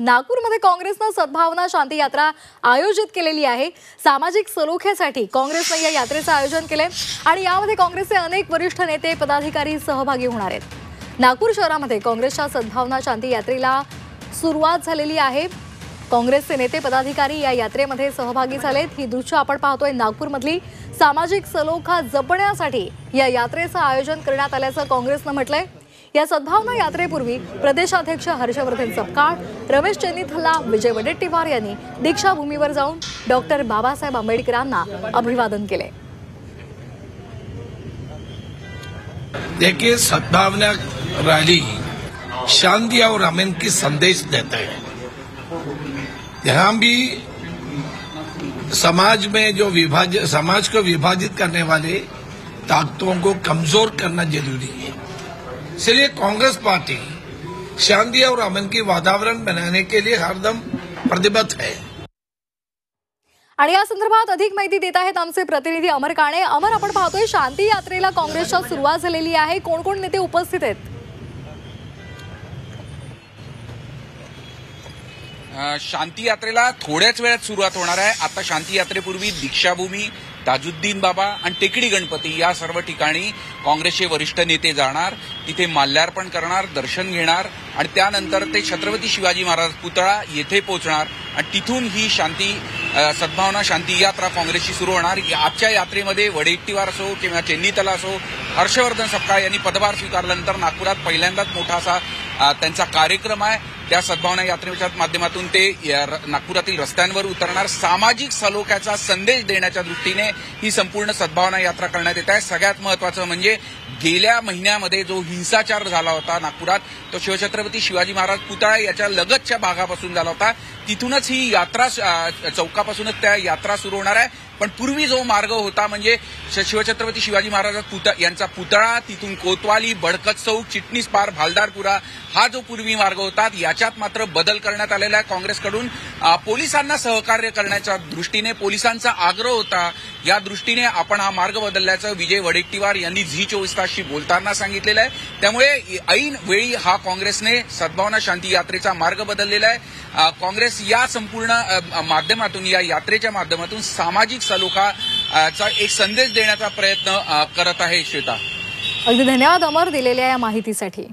नागपूरमध्ये काँग्रेसने सद्भावना शांती यात्रा आयोजित केलेली आहे। सामाजिक सलोख्यासाठी काँग्रेसने या यात्रेचे आयोजन केले आणि यामध्ये काँग्रेसचे अनेक वरिष्ठ नेते पदाधिकारी सहभागी होणार आहेत। नागपूर शहरामध्ये काँग्रेसच्या सद्भावना शांती यात्रेला सुरुवात झालेली आहे। काँग्रेसचे नेते पदाधिकारी या यात्रेमध्ये सहभागी झालेत। ही दृश्य आपण पाहतोय नागपूरमधली। सामाजिक सलोखा जपण्यासाठी या यात्रेचे आयोजन करण्यात आल्याचं काँग्रेसने म्हटलंय। या सद्भावना यात्रेपूर्वी प्रदेशाध्यक्ष हर्षवर्धन सपकाळ, रमेश चेन्नीथला, विजय वडेट्टीवार यांनी दीक्षाभूमीवर जाऊन डॉक्टर बाबासाहेब आंबेडकरांना अभिवादन केले। देखिए, सद्भावना रैली शांति और अमन की संदेश देता है। यहाँ भी समाज में जो समाज को विभाजित करने वाले ताकतों को कमजोर करना जरूरी है। इसलिए कांग्रेस पार्टी शांति और अमन की वातावरण बनाने के लिए हरदम प्रतिबद्ध है। आणि या संदर्भात अधिक माहिती देत आहेत आमचे प्रतिनिधी अमर काणे। अमर, आपण पाहतोय शांती यात्रेला काँग्रेसच्या सुरुवात झालेली आहे। कोण कोण नेते उपस्थित आहेत? शांती यात्रेला थोड्याच वेळात सुरुवात होणार आहे। आता शांती यात्रेपूर्वी दीक्षाभूमी, ताजुद्दीन बाबा आणि टेकडी गणपती या सर्व ठिकाणी काँग्रेसचे वरिष्ठ नेते जाणार, तिथे माल्यार्पण करणार, दर्शन घेणार आणि त्यानंतर ते छत्रपती शिवाजी महाराज पुतळा येथे पोहोचणार आणि तिथून ही सद्भावना शांती यात्रा काँग्रेसची सुरू होणार। आजच्या यात्रेमध्ये वडेट्टीवार असो किंवा चेन्नीथला असो, हर्षवर्धन सपकाळ यांनी पदभार स्वीकारल्यानंतर नागपुरात पहिल्यांदाच मोठा असा त्यांचा कार्यक्रम आहे। त्या सद्भावना यात्रेच्या माध्यमातून ते नागपुरातील रस्त्यांवर उतरणार। सामाजिक सलोख्याचा संदेश देण्याच्या दृष्टीने ही संपूर्ण सद्भावना यात्रा करण्यात येत आहे। सगळ्यात महत्त्वाचं म्हणजे गेल्या महिन्यामध्ये जो हिंसाचार झाला होता नागपुरात, तो शिवछत्रपती शिवाजी महाराज पुतळा याच्या लगतच्या भागापासून झाला होता। तिथूनच ही यात्रा चौकापासूनच त्या यात्रा सुरू होणार आहे। पण पूर्वी जो मार्ग होता म्हणजे शिवछत्रपती शिवाजी महाराज यांचा पुतळा, तिथून कोतवाली, बडकत चौक, चिटणीस पार, भालदारपुरा हा जो पूर्वी मार्ग होता याच्यात मात्र बदल करण्यात आलेला आहे। काँग्रेसकडून पोलिसांना सहकार्य करण्याच्या दृष्टीने पोलिसांचा आग्रह होता, या दृष्टीने आपण हा मार्ग बदलल्याचं विजय वडेट्टीवार यांनी झी24 तासशी बोलताना सांगितलेलं आहे। त्यामुळे ऐन वेळी हा काँग्रेसने सद्भावना शांती यात्रेचा मार्ग बदललेला आहे। काँग्रेस या संपूर्ण माध्यमातून, या यात्रेच्या माध्यमातून सामाजिक सलोखाचा एक संदेश देण्याचा प्रयत्न करत आहे। श्वेता, अगदी धन्यवाद अमर दिलेल्या या माहितीसाठी।